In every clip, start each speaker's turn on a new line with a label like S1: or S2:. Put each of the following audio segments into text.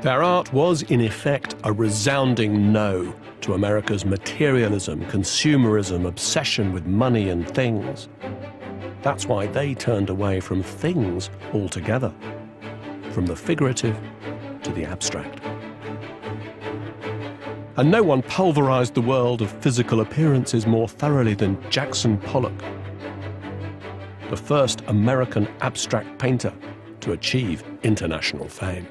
S1: Their art was, in effect, a resounding no to America's materialism, consumerism, obsession with money and things. That's why they turned away from things altogether, from the figurative to the abstract. And no one pulverized the world of physical appearances more thoroughly than Jackson Pollock, the first American abstract painter to achieve international fame.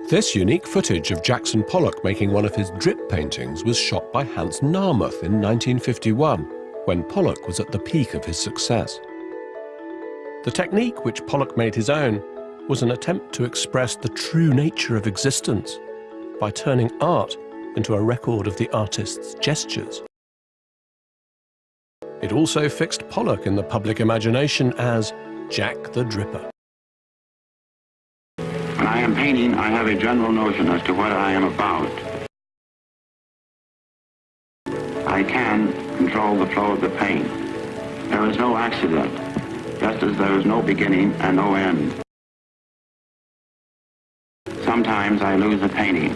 S1: This unique footage of Jackson Pollock making one of his drip paintings was shot by Hans Narmuth in 1951, when Pollock was at the peak of his success. The technique which Pollock made his own was an attempt to express the true nature of existence by turning art into a record of the artist's gestures. It also fixed Pollock in the public imagination as Jack the Dripper.
S2: When I am painting, I have a general notion as to what I am about. I can control the flow of the paint. There is no accident, just as there is no beginning and no end. Sometimes I lose a painting.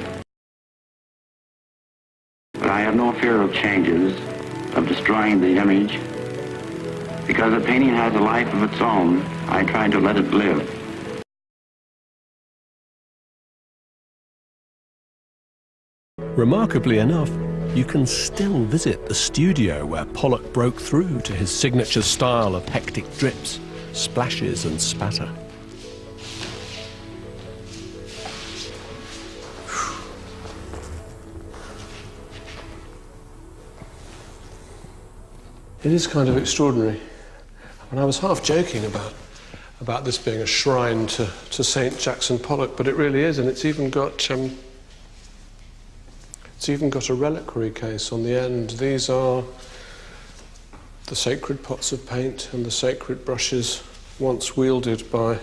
S2: But I have no fear of changes, of destroying the image. Because a painting has a life of its own, I try to let it live.
S1: Remarkably enough, you can still visit the studio where Pollock broke through to his signature style of hectic drips, splashes and spatter. It is kind of extraordinary. And I was half joking about this being a shrine to St. Jackson Pollock, but it really is, and it's even got a reliquary case on the end. These are the sacred pots of paint and the sacred brushes once wielded by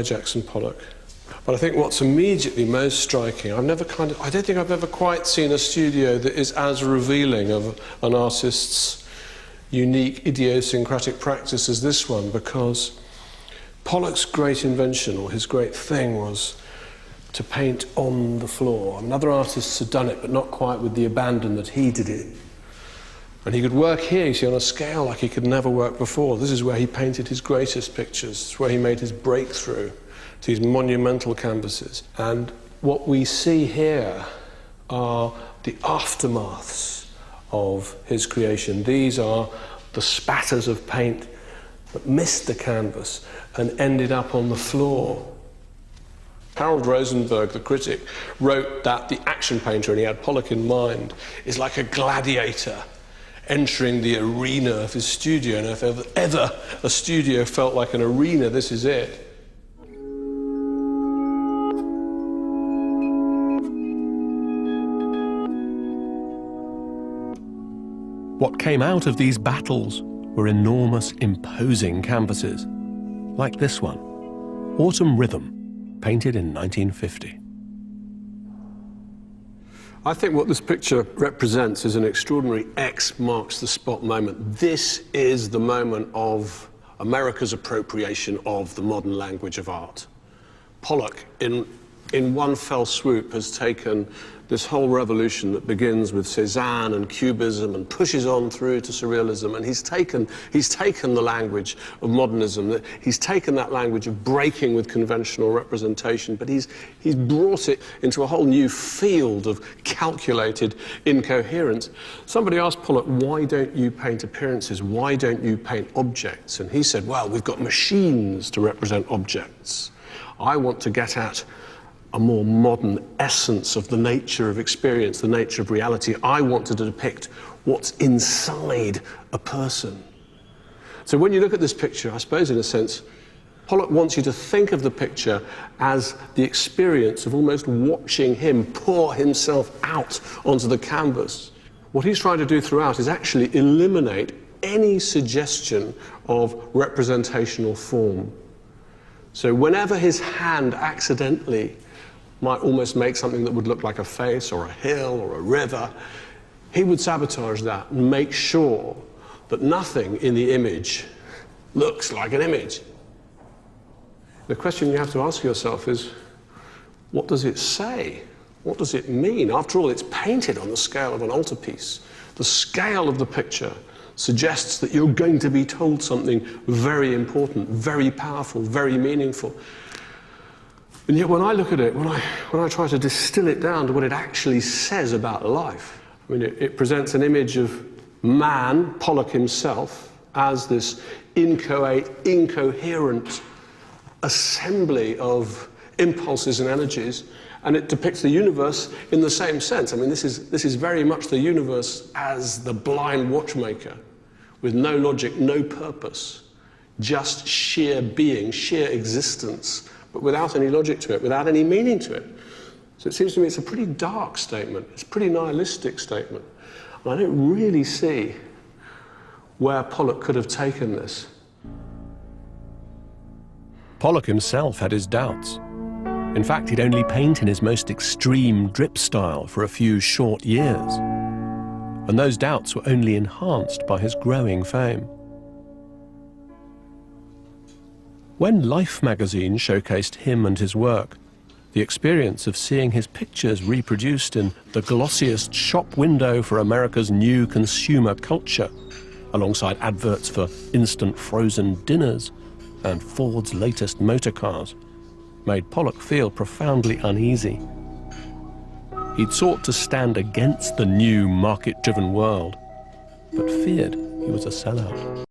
S1: Jackson Pollock. But I think what's immediately most striking, I don't think I've ever quite seen a studio that is as revealing of an artist's unique idiosyncratic practice as this one, because Pollock's great invention, or his great thing, was to paint on the floor. And other artists had done it, but not quite with the abandon that he did it. And he could work here, you see, on a scale like he could never work before. This is where he painted his greatest pictures. It's where he made his breakthrough to these monumental canvases. And what we see here are the aftermaths of his creation. These are the spatters of paint that missed the canvas and ended up on the floor. Harold Rosenberg, the critic, wrote that the action painter, and he had Pollock in mind, is like a gladiator entering the arena of his studio. And if ever a studio felt like an arena, this is it. What came out of these battles were enormous, imposing canvases, like this one, Autumn Rhythm, painted in 1950. I think what this picture represents is an extraordinary X marks the spot moment. This is the moment of America's appropriation of the modern language of art. Pollock, in one fell swoop, has taken this whole revolution that begins with Cézanne and Cubism and pushes on through to Surrealism, and he's taken the language of modernism, he's taken that language of breaking with conventional representation, but he's brought it into a whole new field of calculated incoherence. Somebody asked Pollock, why don't you paint appearances? Why don't you paint objects? And he said, well, we've got machines to represent objects. I want to get at a more modern essence of the nature of experience, the nature of reality. I want to depict what's inside a person. So when you look at this picture, I suppose in a sense, Pollock wants you to think of the picture as the experience of almost watching him pour himself out onto the canvas. What he's trying to do throughout is actually eliminate any suggestion of representational form. So whenever his hand accidentally might almost make something that would look like a face or a hill or a river, He would sabotage that and make sure that nothing in the image looks like an image. The question you have to ask yourself is, what does it say? What does it mean? After all, it's painted on the scale of an altarpiece. The scale of the picture suggests that you're going to be told something very important, very powerful, very meaningful. And yet when I look at it, when I try to distill it down to what it actually says about life, I mean, it presents an image of man, Pollock himself, as this inchoate, incoherent assembly of impulses and energies, and it depicts the universe in the same sense. I mean, this is very much the universe as the blind watchmaker, with no logic, no purpose, just sheer being, sheer existence, but without any logic to it, without any meaning to it. So it seems to me it's a pretty dark statement, it's a pretty nihilistic statement. And I don't really see where Pollock could have taken this.
S3: Pollock himself had his doubts. In fact, he'd only paint in his most extreme drip style for a few short years. And those doubts were only enhanced by his growing fame. When Life magazine showcased him and his work, the experience of seeing his pictures reproduced in the glossiest shop window for America's new consumer culture, alongside adverts for instant frozen dinners and Ford's latest motor cars, made Pollock feel profoundly uneasy. He'd sought to stand against the new market-driven world, but feared he was a sellout.